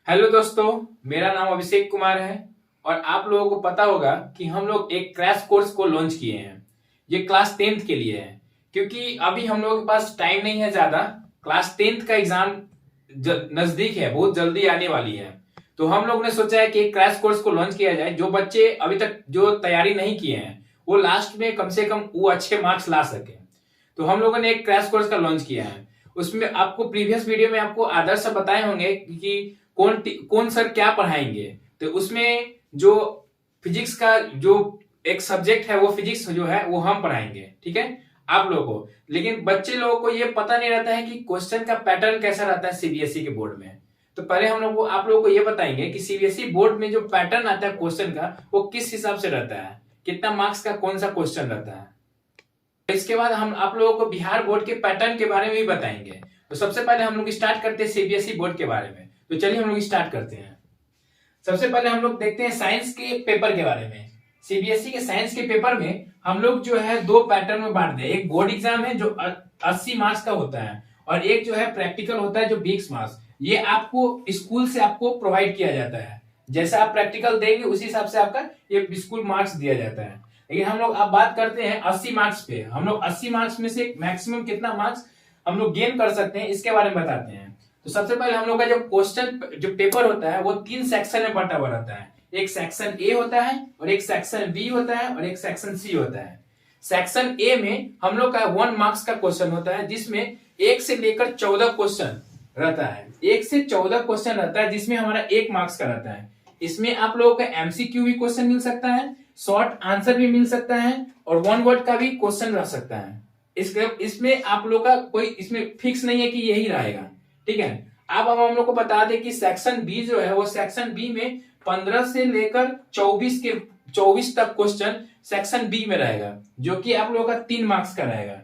Hello दोस्तों, मेरा नाम अभिषेक कुमार है और आप लोगों को पता होगा कि हम लोग एक क्रैश कोर्स को लॉन्च किए हैं। ये क्लास 10th के लिए है क्योंकि अभी हम लोगों के पास टाइम नहीं है ज्यादा। क्लास 10th का एग्जाम नजदीक है, बहुत जल्दी आने वाली है। तो हम लोग ने सोचा है कि एक क्रैश कोर्स को लॉन्च किया जाए। जो बच्चे अभी तक जो तैयारी नहीं किए हैं वो लास्ट में कम से कम वो अच्छे मार्क्स ला सके। तो हम लोगों ने एक क्रैश कोर्स का लॉन्च किया है। उसमें आपको प्रीवियस वीडियो में आपको आदर्श सर बताए होंगे कि कौन कौन सर क्या पढ़ाएंगे। तो उसमें जो फिजिक्स का जो एक सब्जेक्ट है वो फिजिक्स जो है वो हम पढ़ाएंगे, ठीक है आप लोगों को। लेकिन बच्चे लोगों को ये पता नहीं रहता है कि क्वेश्चन का पैटर्न कैसा रहता है सीबीएसई के बोर्ड में। तो पहले हम लोग आप लोगों को ये बताएंगे कि सीबीएसई बोर्ड में जो पैटर्न आता है क्वेश्चन का वो किस हिसाब से रहता है, कितना मार्क्स का कौन सा क्वेश्चन रहता है। इसके बाद हम आप लोगों को बिहार बोर्ड के पैटर्न के बारे में भी बताएंगे। तो सबसे पहले हम लोग स्टार्ट करते हैं सीबीएसई बोर्ड के बारे में। तो चलिए हम लोग स्टार्ट करते हैं। सबसे पहले हम लोग देखते हैं साइंस के पेपर के बारे में। सीबीएसई के साइंस के पेपर में हम लोग जो है दो पैटर्न में बांटते हैं। एक बोर्ड एग्जाम है जो 80 मार्क्स का होता है और एक जो है प्रैक्टिकल होता है जो 20 मार्क्स। ये आपको स्कूल से आपको प्रोवाइड किया जाता है। जैसा आप प्रैक्टिकल देंगे उसी हिसाब से आपका ये स्कूल मार्क्स दिया जाता है। लेकिन हम लोग अब बात करते हैं 80 मार्क्स पे। हम लोग 80 मार्क्स में से मैक्सिमम कितना मार्क्स हम लोग गेन कर सकते हैं इसके बारे में बताते हैं। तो सबसे पहले हम लोग का जो क्वेश्चन जो पेपर होता है वो 3 सेक्शन में बंटा हुआ रहता है। एक सेक्शन ए होता है और एक सेक्शन बी होता है और एक सेक्शन सी होता है। सेक्शन ए में हम लोग का 1 मार्क्स का क्वेश्चन होता है जिसमें 1 से लेकर 14 क्वेश्चन रहता है। 1 से 14 क्वेश्चन रहता है जिसमें हमारा 1 मार्क्स का रहता है। इसमें आप लोगों का एमसीक्यू भी क्वेश्चन मिल सकता है, शॉर्ट आंसर भी मिल सकता है और 1 वर्ड का भी क्वेश्चन रह सकता है। इसमें आप लोग का कोई इसमें फिक्स नहीं है कि यही रहेगा, ठीक है। अब हम लोग को बता दें कि सेक्शन बी जो है वो सेक्शन बी में 15 से लेकर 24 तक क्वेश्चन सेक्शन बी में रहेगा जो कि आप लोगों का 3 मार्क्स का रहेगा।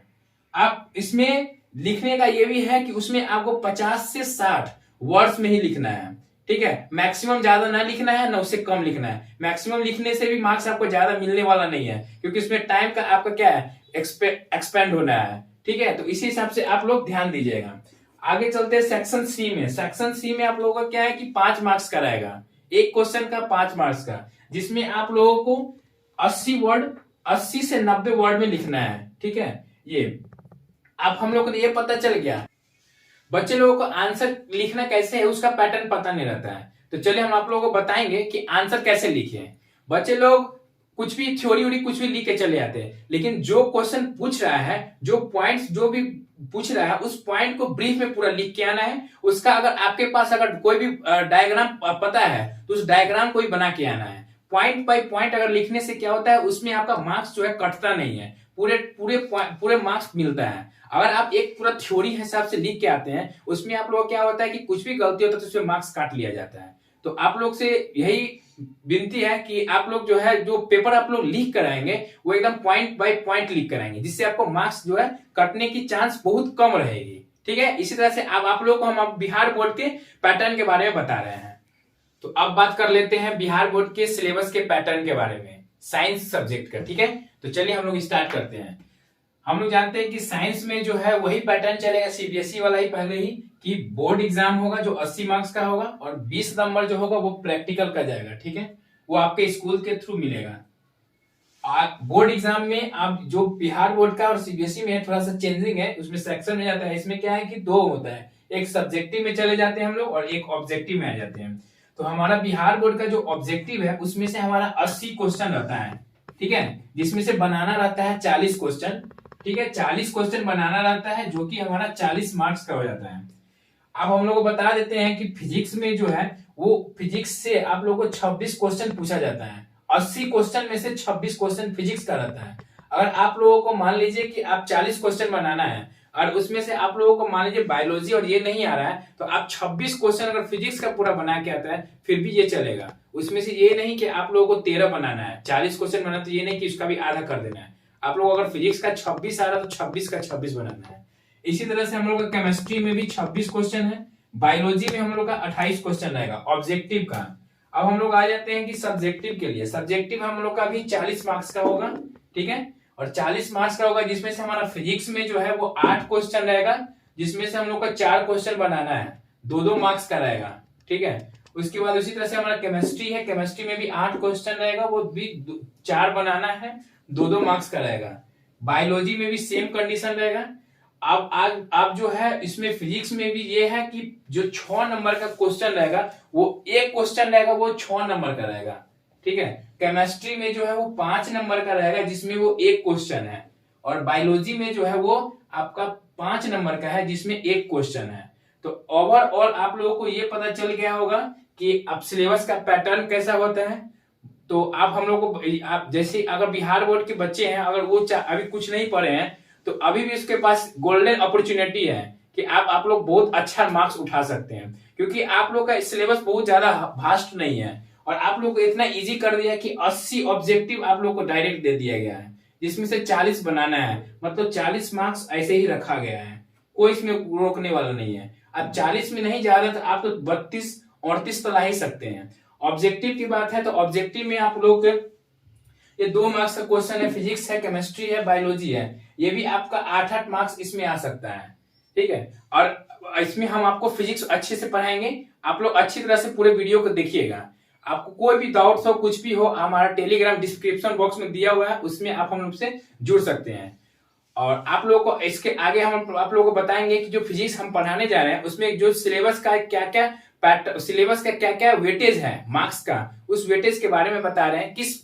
आप इसमें लिखने का ये भी है कि उसमें आपको 50 से 60 वर्ड्स में ही लिखना है, ठीक है। मैक्सिमम ज्यादा ना लिखना है ना उससे कम लिखना है। मैक्सिमम लिखने से भी मार्क्स आपको ज्यादा मिलने वाला नहीं है क्योंकि इसमें टाइम का आपका क्या है एक्सपेंड होना है, ठीक है। तो इसी हिसाब से आप लोग ध्यान दीजिएगा। आगे चलते हैं सेक्शन सी में। सेक्शन सी में आप लोगों का क्या है कि 5 मार्क्स का रहेगा। एक क्वेश्चन का 5 मार्क्स का, जिसमें आप लोगों को 80 से 90 वर्ड में लिखना है, ठीक है। ये अब हम लोग को ये पता चल गया। बच्चे लोगों को आंसर लिखना कैसे है उसका पैटर्न पता नहीं रहता है। तो चलिए हम आप लोगों को बताएंगे कि आंसर कैसे लिखे। बच्चे लोग कुछ भी थ्योरी कुछ भी लिख के चले जाते हैं, लेकिन जो क्वेश्चन पूछ रहा है, जो पॉइंट्स जो भी पूछ रहा है उस पॉइंट को ब्रीफ में पूरा लिख के आना है। उसका अगर आपके पास अगर कोई भी डायग्राम पता है तो उस डायग्राम को ही बना के आना है। पॉइंट बाय पॉइंट अगर लिखने से क्या होता है उसमें आपका मार्क्स जो है कटता नहीं है, पूरे पूरे पूरे मार्क्स मिलता है। अगर आप एक पूरा थ्योरी हिसाब से लिख के आते हैं उसमें आप लोग क्या होता है कि कुछ भी गलती होता है तो उसमें मार्क्स काट लिया जाता है। तो आप लोग से यही विनती है कि आप लोग जो है जो पेपर आप लोग लिख कर आएंगे वो एकदम पॉइंट बाय पॉइंट लिख कर आएंगे, जिससे आपको मार्क्स जो है कटने की चांस बहुत कम रहेगी, ठीक है। इसी तरह से अब आप लोग को हम बिहार बोर्ड के पैटर्न के बारे में बता रहे हैं। तो अब बात कर लेते हैं बिहार बोर्ड के सिलेबस के पैटर्न के बारे में, साइंस सब्जेक्ट का, ठीक है। तो चलिए हम लोग स्टार्ट करते हैं। हम लोग जानते हैं कि साइंस में जो है वही पैटर्न चलेगा सीबीएसई वाला ही पहले ही, कि बोर्ड एग्जाम होगा जो 80 मार्क्स का होगा और 20 नंबर जो होगा वो प्रैक्टिकल का जाएगा, ठीक है। वो आपके स्कूल के थ्रू मिलेगा। बोर्ड एग्जाम में आप जो बिहार बोर्ड का और सीबीएसई में थोड़ा सा चेंजिंग है, उसमें सेक्शन में जाता है। इसमें क्या है कि 2 होता है, एक सब्जेक्टिव में चले जाते हैं हम लोग और एक ऑब्जेक्टिव में आ जाते हैं। तो हमारा बिहार बोर्ड का जो ऑब्जेक्टिव है उसमें से हमारा 80 क्वेश्चन रहता है, ठीक है, जिसमें से बनाना रहता है 40 क्वेश्चन, ठीक है। 40 क्वेश्चन बनाना रहता है जो कि हमारा 40 मार्क्स का हो जाता है। अब हम लोग को बता देते हैं कि फिजिक्स में जो है वो फिजिक्स से आप लोगों को 26 क्वेश्चन पूछा जाता है। 80 क्वेश्चन में से 26 क्वेश्चन फिजिक्स का रहता है। अगर आप लोगों को मान लीजिए कि आप 40 क्वेश्चन बनाना है और उसमें से आप लोगों को मान लीजिए बायोलॉजी और ये नहीं आ रहा है तो आप 26 क्वेश्चन अगर फिजिक्स का पूरा बना के आता है फिर भी ये चलेगा। उसमें से ये नहीं कि आप लोगों को 13 बनाना है, 40 क्वेश्चन बनाना, तो ये नहीं कि उसका भी आधा कर देना है। आप लोग अगर फिजिक्स का 26 आ रहा है तो 26 का 26 बनाना है। इसी तरह से हम लोग का केमिस्ट्री में भी 26 क्वेश्चन है। बायोलॉजी में हम लोग का 28 क्वेश्चन रहेगा ऑब्जेक्टिव का। अब हम लोग आ जाते हैं कि सब्जेक्टिव के लिए। सब्जेक्टिव हम लोग का भी 40 मार्क्स का होगा, ठीक है, और 40 मार्क्स का होगा जिसमें से हमारा फिजिक्स में जो है वो 8 क्वेश्चन रहेगा, जिसमें से हम लोग का 4 क्वेश्चन बनाना है, 2-2 मार्क्स का रहेगा, ठीक है। उसके बाद उसी तरह से हमारा केमिस्ट्री है, केमिस्ट्री में भी 8 क्वेश्चन रहेगा, वो भी 4 बनाना है, 2-2 मार्क्स का रहेगा। बायोलॉजी में भी सेम कंडीशन रहेगा। अब आज जो है इसमें फिजिक्स में भी ये है कि जो 6 नंबर का क्वेश्चन रहेगा वो एक क्वेश्चन रहेगा, वो 6 नंबर का रहेगा, ठीक है। केमिस्ट्री में जो है वो 5 नंबर का रहेगा जिसमें वो एक क्वेश्चन है, और बायोलॉजी में जो है वो आपका 5 नंबर का है जिसमें एक क्वेश्चन है। तो ओवरऑल आप लोगों को ये पता चल गया होगा कि अब सिलेबस का पैटर्न कैसा होता है। तो आप हम लोग को, आप जैसे अगर बिहार बोर्ड के बच्चे हैं, अगर वो अभी कुछ नहीं पढ़े हैं तो अभी भी उसके पास गोल्डन अपॉर्चुनिटी है कि आप लोग बहुत अच्छा मार्क्स उठा सकते हैं, क्योंकि आप लोग का सिलेबस बहुत ज्यादा वास्ट नहीं है, और आप लोग को इतना इजी कर दिया कि 80 ऑब्जेक्टिव आप लोग को डायरेक्ट दे दिया गया है, जिसमें से 40 बनाना है, मतलब 40 मार्क्स ऐसे ही रखा गया है, कोई इसमें रोकने वाला नहीं है। अब 40 में नहीं जा रहा तो आप तो 32-38 तो ला ही सकते हैं। ऑब्जेक्टिव की बात है तो ऑब्जेक्टिव में आप लोग ये 2 मार्क्स का क्वेश्चन है, फिजिक्स है, केमिस्ट्री है, बायोलॉजी है, ये भी आपका 8-8 मार्क्स इसमें आ सकता है, ठीक है। और इसमें हम आपको फिजिक्स अच्छे से पढ़ाएंगे, आप लोग अच्छी तरह से पूरे वीडियो को देखिएगा। आपको कोई भी डाउट हो, कुछ भी हो, हमारा टेलीग्राम डिस्क्रिप्शन बॉक्स में दिया हुआ है, उसमें आप हम लोग से जुड़ सकते हैं। और आप लोगों को इसके आगे हम आप लोगों को बताएंगे कि जो फिजिक्स हम पढ़ाने जा रहे हैं उसमें जो सिलेबस का क्या क्या सिलेबस का क्या क्या वेटेज है मार्क्स का, उस वेटेज के बारे में बता रहे हैं, किस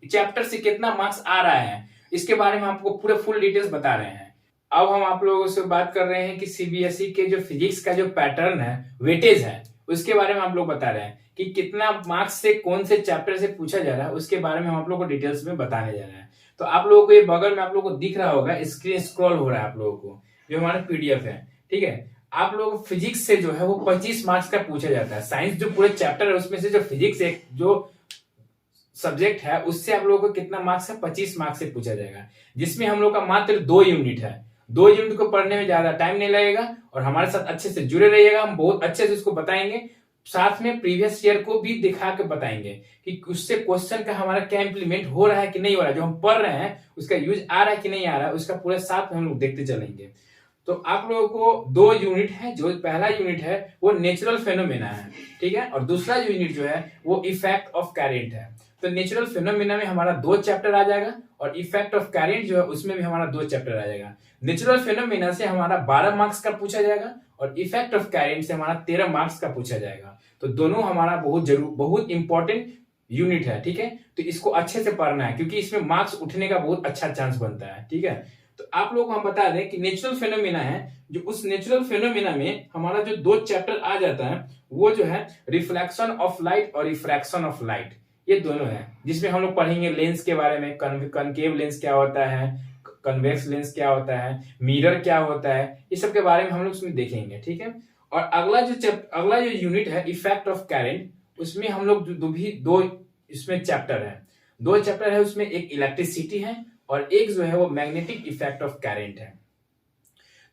चैप्टर से कितना मार्क्स आ रहा है, इसके बारे में आपको पूरे फुल डिटेल्स बता रहे हैं। अब हम आप लोगों से बात कर रहे हैं कि सीबीएसई के जो फिजिक्स का जो पैटर्न है, वेटेज है, उसके बारे में आप लोग बता रहे हैं कि कितना मार्क्स से कौन से चैप्टर से पूछा जा रहा है, उसके बारे में हम आप लोग को डिटेल्स में बताने जा रहे हैं। तो आप लोगों को ये बगल में आप लोगों को दिख रहा होगा, स्क्रीन स्क्रॉल हो रहा है आप लोगों को, जो हमारा पीडीएफ है, ठीक है। आप लोग फिजिक्स से जो है वो 25 मार्क्स का पूछा जाता है। साइंस जो पूरे चैप्टर है उसमें से जो फिजिक्स एक जो सब्जेक्ट है उससे आप लोगों को कितना मार्क्स है, 25 मार्क्स से पूछा जाएगा, जिसमें हम लोग का मात्र 2 यूनिट है। 2 यूनिट को पढ़ने में ज्यादा टाइम नहीं लगेगा, और हमारे साथ अच्छे से जुड़े रहिएगा, हम बहुत अच्छे से उसको बताएंगे, साथ में प्रीवियस ईयर को भी दिखा के बताएंगे कि उससे क्वेश्चन का हमारा क्या इंप्लीमेंट हो रहा है कि नहीं हो रहा है, जो हम पढ़ रहे हैं उसका यूज आ रहा है कि नहीं आ रहा है, उसका पूरे साथ में हम लोग देखते चलेंगे। तो आप लोगों को 2 यूनिट है, जो पहला यूनिट है वो नेचुरल फेनोमेना है, ठीक है, और दूसरा यूनिट जो है वो इफेक्ट ऑफ करंट है। तो नेचुरल फेनोमेना में हमारा 2 चैप्टर आ जाएगा, और इफेक्ट ऑफ करंट जो है उसमें भी हमारा 2 चैप्टर आ जाएगा। नेचुरल फेनोमेना से हमारा 12 मार्क्स का पूछा जाएगा, और इफेक्ट ऑफ करंट से हमारा 13 मार्क्स का पूछा जाएगा। तो दोनों हमारा बहुत इंपॉर्टेंट यूनिट है, ठीक है। तो इसको अच्छे से पढ़ना है, क्योंकि इसमें मार्क्स उठने का बहुत अच्छा चांस बनता है, ठीक है। तो आप लोग को हम बता दें कि नेचुरल फेनोमेना है, जो उस नेचुरल फेनोमेना में हमारा जो 2 चैप्टर आ जाता है वो जो है रिफ्लेक्शन ऑफ लाइट और रिफ्रैक्शन ऑफ लाइट, ये दोनों है, जिसमें हम लोग पढ़ेंगे लेंस के बारे में, कनकेव लेंस क्या होता है, कन्वेक्स लेंस क्या होता है, मिरर क्या होता है, ये सब के बारे में हम लोग उसमें देखेंगे, ठीक है। और अगला जो यूनिट है इफेक्ट ऑफ करंट, उसमें हम लोग दो इसमें चैप्टर है, 2 चैप्टर है, उसमें एक इलेक्ट्रिसिटी है और एक जो है वो मैग्नेटिक इफेक्ट ऑफ करंट है।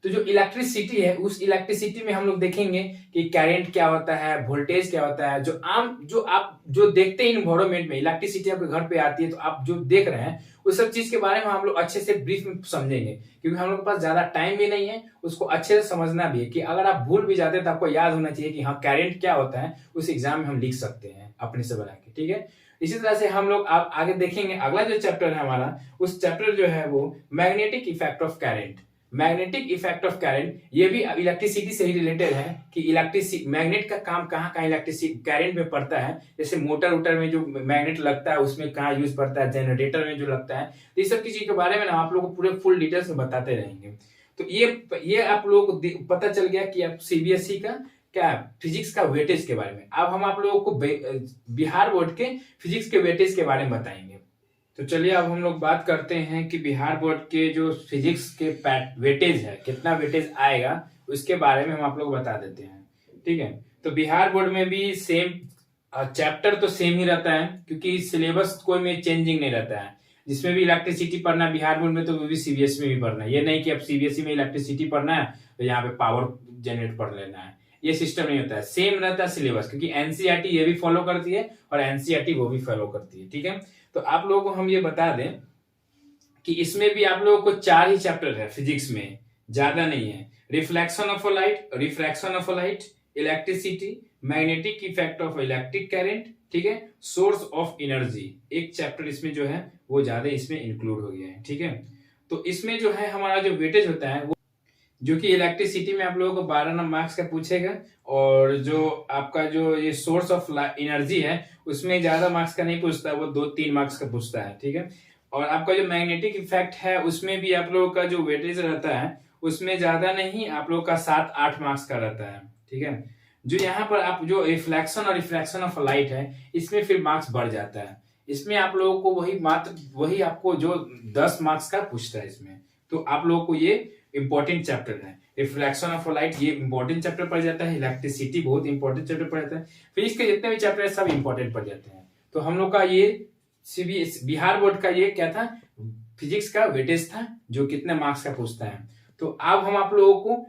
तो जो इलेक्ट्रिसिटी है, उस इलेक्ट्रिसिटी में हम लोग देखेंगे कि करंट क्या होता है, वोल्टेज क्या होता है, जो आप देखते हैं इन्वायरमेंट में, इलेक्ट्रिसिटी आपके घर पे आती है तो आप जो देख रहे हैं उस सब चीज के बारे में हम लोग अच्छे से ब्रीफ में समझेंगे, क्योंकि हम लोग के पास ज्यादा टाइम भी नहीं है, उसको अच्छे से समझना भी है कि अगर आप भूल भी जाते हैं तो आपको याद होना चाहिए कि हाँ करंट क्या होता है, उस एग्जाम में हम लिख सकते हैं अपने से बना के, ठीक है। इसी तरह से हम लोग आप आगे देखेंगे अगला जो चैप्टर है हमारा, उस चैप्टर जो है वो magnetic effect of current. Magnetic effect of current ये भी इलेक्ट्रिसिटी से ही रिलेटेड है कि इलेक्ट्रिसिटी मैग्नेट का काम कहाँ इलेक्ट्रिसिटी करंट में पड़ता है, जैसे मोटर वोटर में जो मैग्नेट लगता है उसमें कहाँ यूज पड़ता है, जनरेटर में जो लगता है, तो इस सब चीज के बारे में ना आप लोग को पूरे फुल डिटेल्स में बताते रहेंगे। तो ये आप लोगों को पता चल गया कि आप सीबीएसई का क्या फिजिक्स का वेटेज के बारे में। अब हम आप लोगों को बिहार बोर्ड के फिजिक्स के वेटेज के बारे में बताएंगे। तो चलिए अब हम लोग बात करते हैं कि बिहार बोर्ड के जो फिजिक्स के वेटेज है, कितना वेटेज आएगा, उसके बारे में हम आप लोग बता देते हैं, ठीक है। तो बिहार बोर्ड में भी सेम चैप्टर तो सेम ही रहता है, क्योंकि सिलेबस कोई में चेंजिंग नहीं रहता है। जिसमें भी इलेक्ट्रिसिटी पढ़ना है बिहार बोर्ड में, तो वो भी सीबीएसई में भी पढ़ना है। ये नहीं कि अब सीबीएसई में इलेक्ट्रिसिटी पढ़ना है तो यहाँ पे पावर जनरेट पढ़ लेना है, ये सिस्टम नहीं होता है, सेम रहता है सिलेबस, क्योंकि एनसीईआरटी ये भी फॉलो करती है और एनसीईआरटी वो भी फॉलो करती है, ठीक है। तो आप लोगों को हम ये बता दें कि इसमें भी आप लोगों को 4 ही चैप्टर है फिजिक्स में, ज्यादा नहीं है। Reflection of light, refraction of light, electricity, magnetic effect of electric current, ठीक है, सोर्स ऑफ एनर्जी, एक चैप्टर इसमें जो है वो ज्यादा इसमें इंक्लूड हो गया है, ठीक है। तो इसमें जो है हमारा जो वेटेज होता है वो, जो कि इलेक्ट्रिसिटी में आप लोगों को 12 नंबर मार्क्स का पूछेगा, और जो आपका जो ये सोर्स ऑफ एनर्जी है उसमें ज्यादा मार्क्स का नहीं पूछता, वो 2-3 मार्क्स का पूछता है, ठीक है। और आपका जो मैग्नेटिक इफेक्ट है उसमें भी आप लोगों का जो वेटेज रहता है उसमें ज्यादा नहीं, आप लोगों का 7-8 मार्क्स का रहता है, ठीक है। जो यहाँ पर आप जो रिफ्लेक्शन और रिफ्रैक्शन ऑफ लाइट है इसमें फिर मार्क्स बढ़ जाता है, इसमें आप लोगों को वही आपको जो 10 मार्क्स का पूछता है इसमें। तो आप लोगों को ये इंपॉर्टेंट चैप्टर है, रिफ्लेक्शन ऑफ लाइट ये इंपॉर्टेंट चैप्टर पड़ जाता है, इलेक्ट्रिसिटी बहुत इंपॉर्टेंट चैप्टर पड़ जाता है, फिजिक्स के जितने भी चैप्टर है सब इंपॉर्टेंट पड़ जाते हैं। तो हम लोग का ये बिहार बोर्ड का ये क्या था, फिजिक्स का वेटेज था जो कितने मार्क्स का पूछता है। तो अब हम आप लोगों को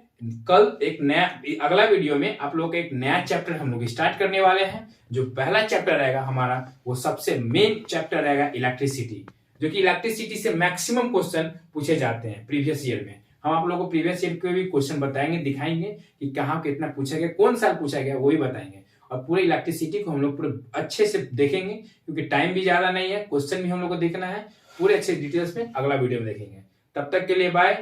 कल एक नया, अगला वीडियो में आप लोगों का एक नया चैप्टर हम लोग स्टार्ट करने वाले हैं। जो पहला चैप्टर रहेगा हमारा वो सबसे मेन चैप्टर रहेगा इलेक्ट्रिसिटी, जो कि इलेक्ट्रिसिटी से मैक्सिमम क्वेश्चन पूछे जाते हैं प्रीवियस ईयर में। हम आप लोगों को प्रीवियस ईयर के भी क्वेश्चन बताएंगे, दिखाएंगे कि कहाँ कितना पूछा गया, कौन साल पूछा गया, वो भी बताएंगे। और पूरे इलेक्ट्रिसिटी को हम लोग पूरे अच्छे से देखेंगे, क्योंकि टाइम भी ज्यादा नहीं है, क्वेश्चन भी हम लोग को देखना है, पूरे अच्छे डिटेल्स में अगला वीडियो में देखेंगे। तब तक के लिए बाय।